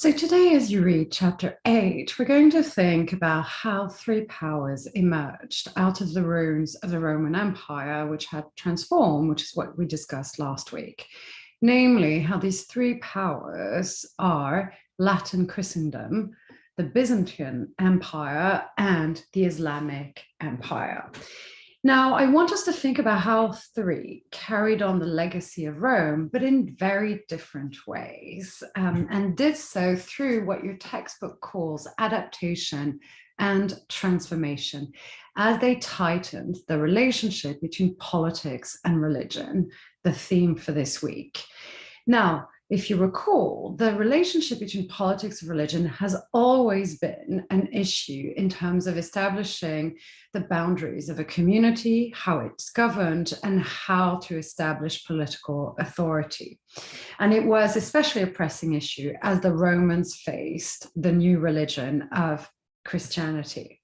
So today, as you read chapter 8, we're going to think about how three powers emerged out of the ruins of the Roman Empire, which had transformed, which is what we discussed last week. Namely, how these three powers are Latin Christendom, the Byzantine Empire, and the Islamic Empire. Now, I want us to think about how three carried on the legacy of Rome, but in very different ways, and did so through what your textbook calls adaptation and transformation, as they tightened the relationship between politics and religion, the theme for this week. Now, if you recall, the relationship between politics and religion has always been an issue in terms of establishing the boundaries of a community, how it's governed, and how to establish political authority. And it was especially a pressing issue as the Romans faced the new religion of Christianity.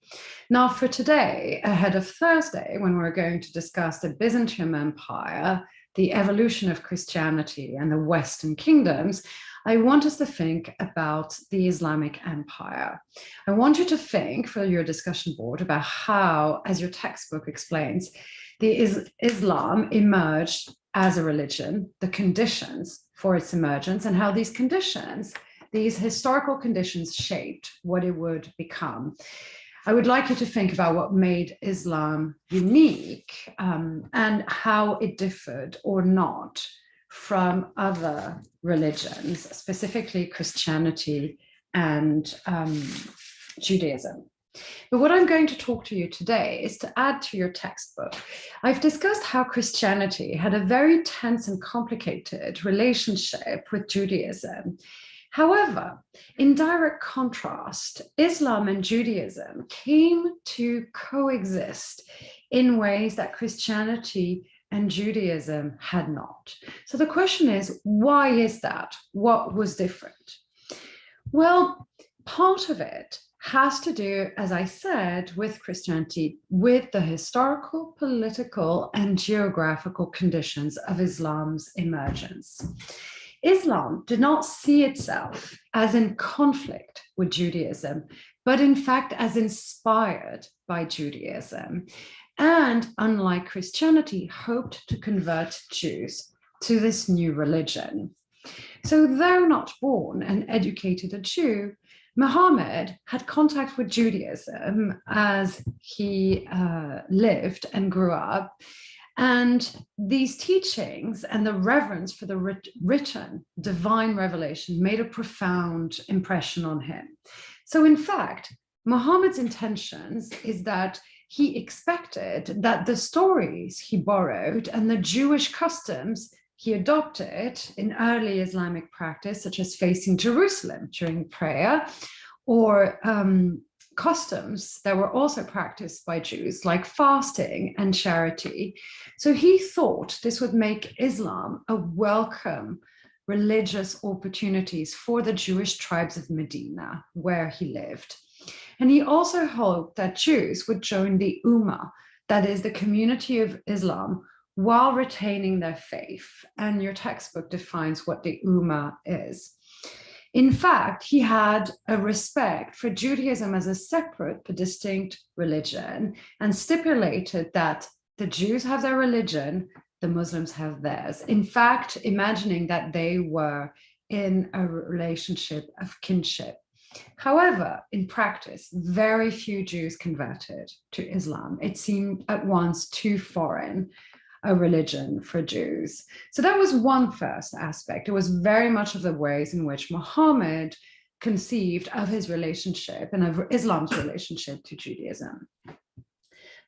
Now, for today, ahead of Thursday, when we're going to discuss the Byzantine Empire, the evolution of Christianity and the Western kingdoms, I want us to think about the Islamic Empire. I want you to think for your discussion board about how, as your textbook explains, Islam emerged as a religion, the conditions for its emergence, and how these conditions, these historical conditions, shaped what it would become. I would like you to think about what made Islam unique and how it differed or not from other religions, specifically Christianity and Judaism. But what I'm going to talk to you today is to add to your textbook. I've discussed how Christianity had a very tense and complicated relationship with Judaism. However, in direct contrast, Islam and Judaism came to coexist in ways that Christianity and Judaism had not. So the question is, why is that? What was different? Well, part of it has to do, as I said, with Christianity, with the historical, political, and geographical conditions of Islam's emergence. Islam did not see itself as in conflict with Judaism, but in fact as inspired by Judaism. And unlike Christianity, hoped to convert Jews to this new religion. So though not born and educated a Jew, Muhammad had contact with Judaism as he lived and grew up. And these teachings and the reverence for the written divine revelation made a profound impression on him. So in fact, Muhammad's intentions is that he expected that the stories he borrowed and the Jewish customs he adopted in early Islamic practice, such as facing Jerusalem during prayer, or customs that were also practiced by Jews, like fasting and charity. So he thought this would make Islam a welcome religious opportunities for the Jewish tribes of Medina, where he lived. And he also hoped that Jews would join the Ummah, that is the community of Islam, while retaining their faith. And your textbook defines what the Ummah is. In fact, he had a respect for Judaism as a separate but distinct religion and stipulated that the Jews have their religion, the Muslims have theirs. In fact, imagining that they were in a relationship of kinship. However, in practice, very few Jews converted to Islam. It seemed at once too foreign a religion for Jews. So that was one first aspect. It was very much of the ways in which Muhammad conceived of his relationship and of Islam's relationship to Judaism.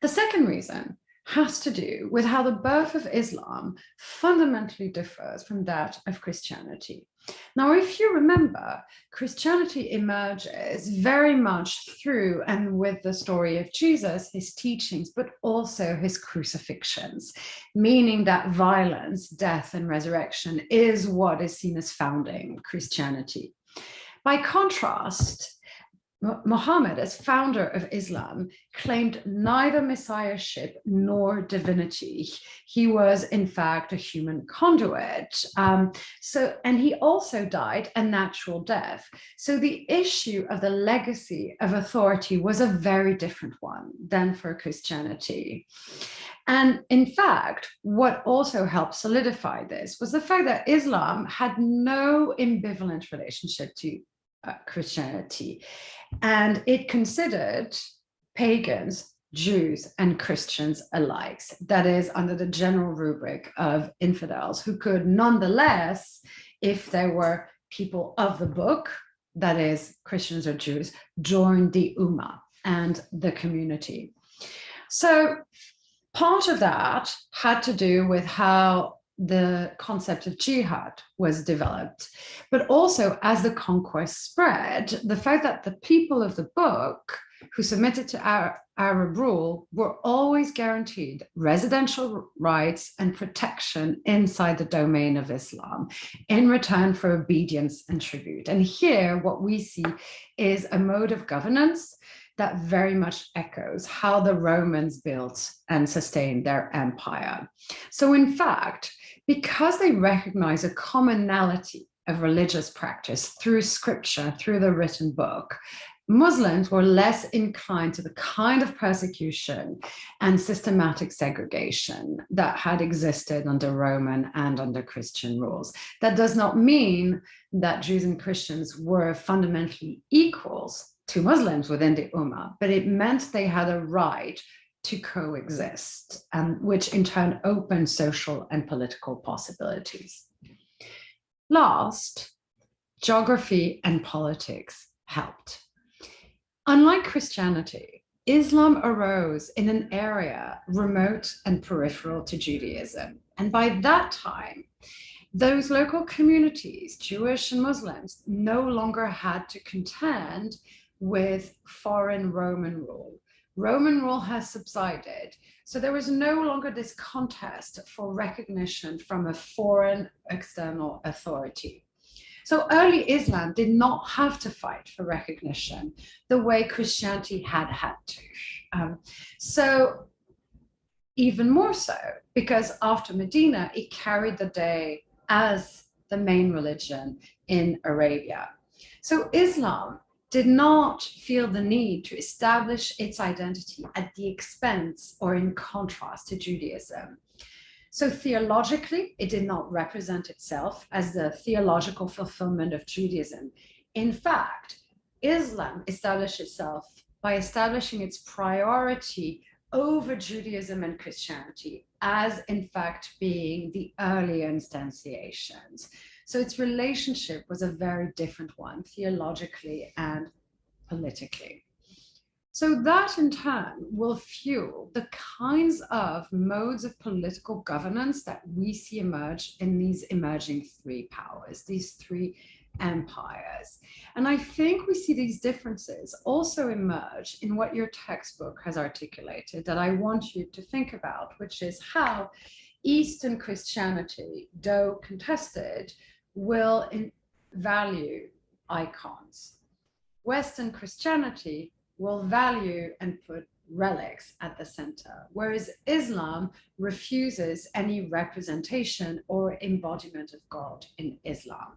The second reason has to do with how the birth of Islam fundamentally differs from that of Christianity. Now, if you remember, Christianity emerges very much through and with the story of Jesus, his teachings, but also his crucifixions, meaning that violence, death, and resurrection is what is seen as founding Christianity. By contrast, Muhammad, as founder of Islam, claimed neither messiahship nor divinity. He was, in fact, a human conduit. And he also died a natural death. So the issue of the legacy of authority was a very different one than for Christianity. And in fact, what also helped solidify this was the fact that Islam had no ambivalent relationship to Christianity. And it considered pagans, Jews, and Christians alike. That is, under the general rubric of infidels who could nonetheless, if they were people of the book, that is, Christians or Jews, join the Ummah and the community. So part of that had to do with how the concept of jihad was developed, but also as the conquest spread, the fact that the people of the book who submitted to Arab rule were always guaranteed residential rights and protection inside the domain of Islam in return for obedience and tribute. And here what we see is a mode of governance that very much echoes how the Romans built and sustained their empire. So in fact, because they recognize a commonality of religious practice through scripture, through the written book, Muslims were less inclined to the kind of persecution and systematic segregation that had existed under Roman and under Christian rules. That does not mean that Jews and Christians were fundamentally equals to Muslims within the Ummah, but it meant they had a right to coexist, which in turn opened social and political possibilities. Last, geography and politics helped. Unlike Christianity, Islam arose in an area remote and peripheral to Judaism. And by that time, those local communities, Jewish and Muslims, no longer had to contend with foreign Roman rule. Roman rule has subsided, so there was no longer this contest for recognition from a foreign external authority. So early Islam did not have to fight for recognition the way Christianity had to. So even more so, because after Medina, it carried the day as the main religion in Arabia. So Islam did not feel the need to establish its identity at the expense or in contrast to Judaism. So theologically, it did not represent itself as the theological fulfillment of Judaism. In fact, Islam established itself by establishing its priority over Judaism and Christianity as, in fact, being the early instantiations. So its relationship was a very different one, theologically and politically. So that in turn will fuel the kinds of modes of political governance that we see emerge in these emerging three powers, these three empires. And I think we see these differences also emerge in what your textbook has articulated that I want you to think about, which is how Eastern Christianity, though contested, will value icons. Western Christianity will value and put relics at the center, whereas Islam refuses any representation or embodiment of God in Islam.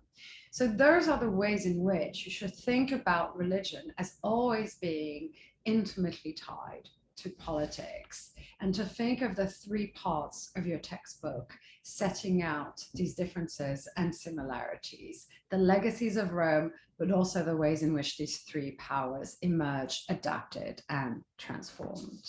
So those are the ways in which you should think about religion as always being intimately tied to politics, and to think of the three parts of your textbook setting out these differences and similarities, the legacies of Rome, but also the ways in which these three powers emerged, adapted, and transformed.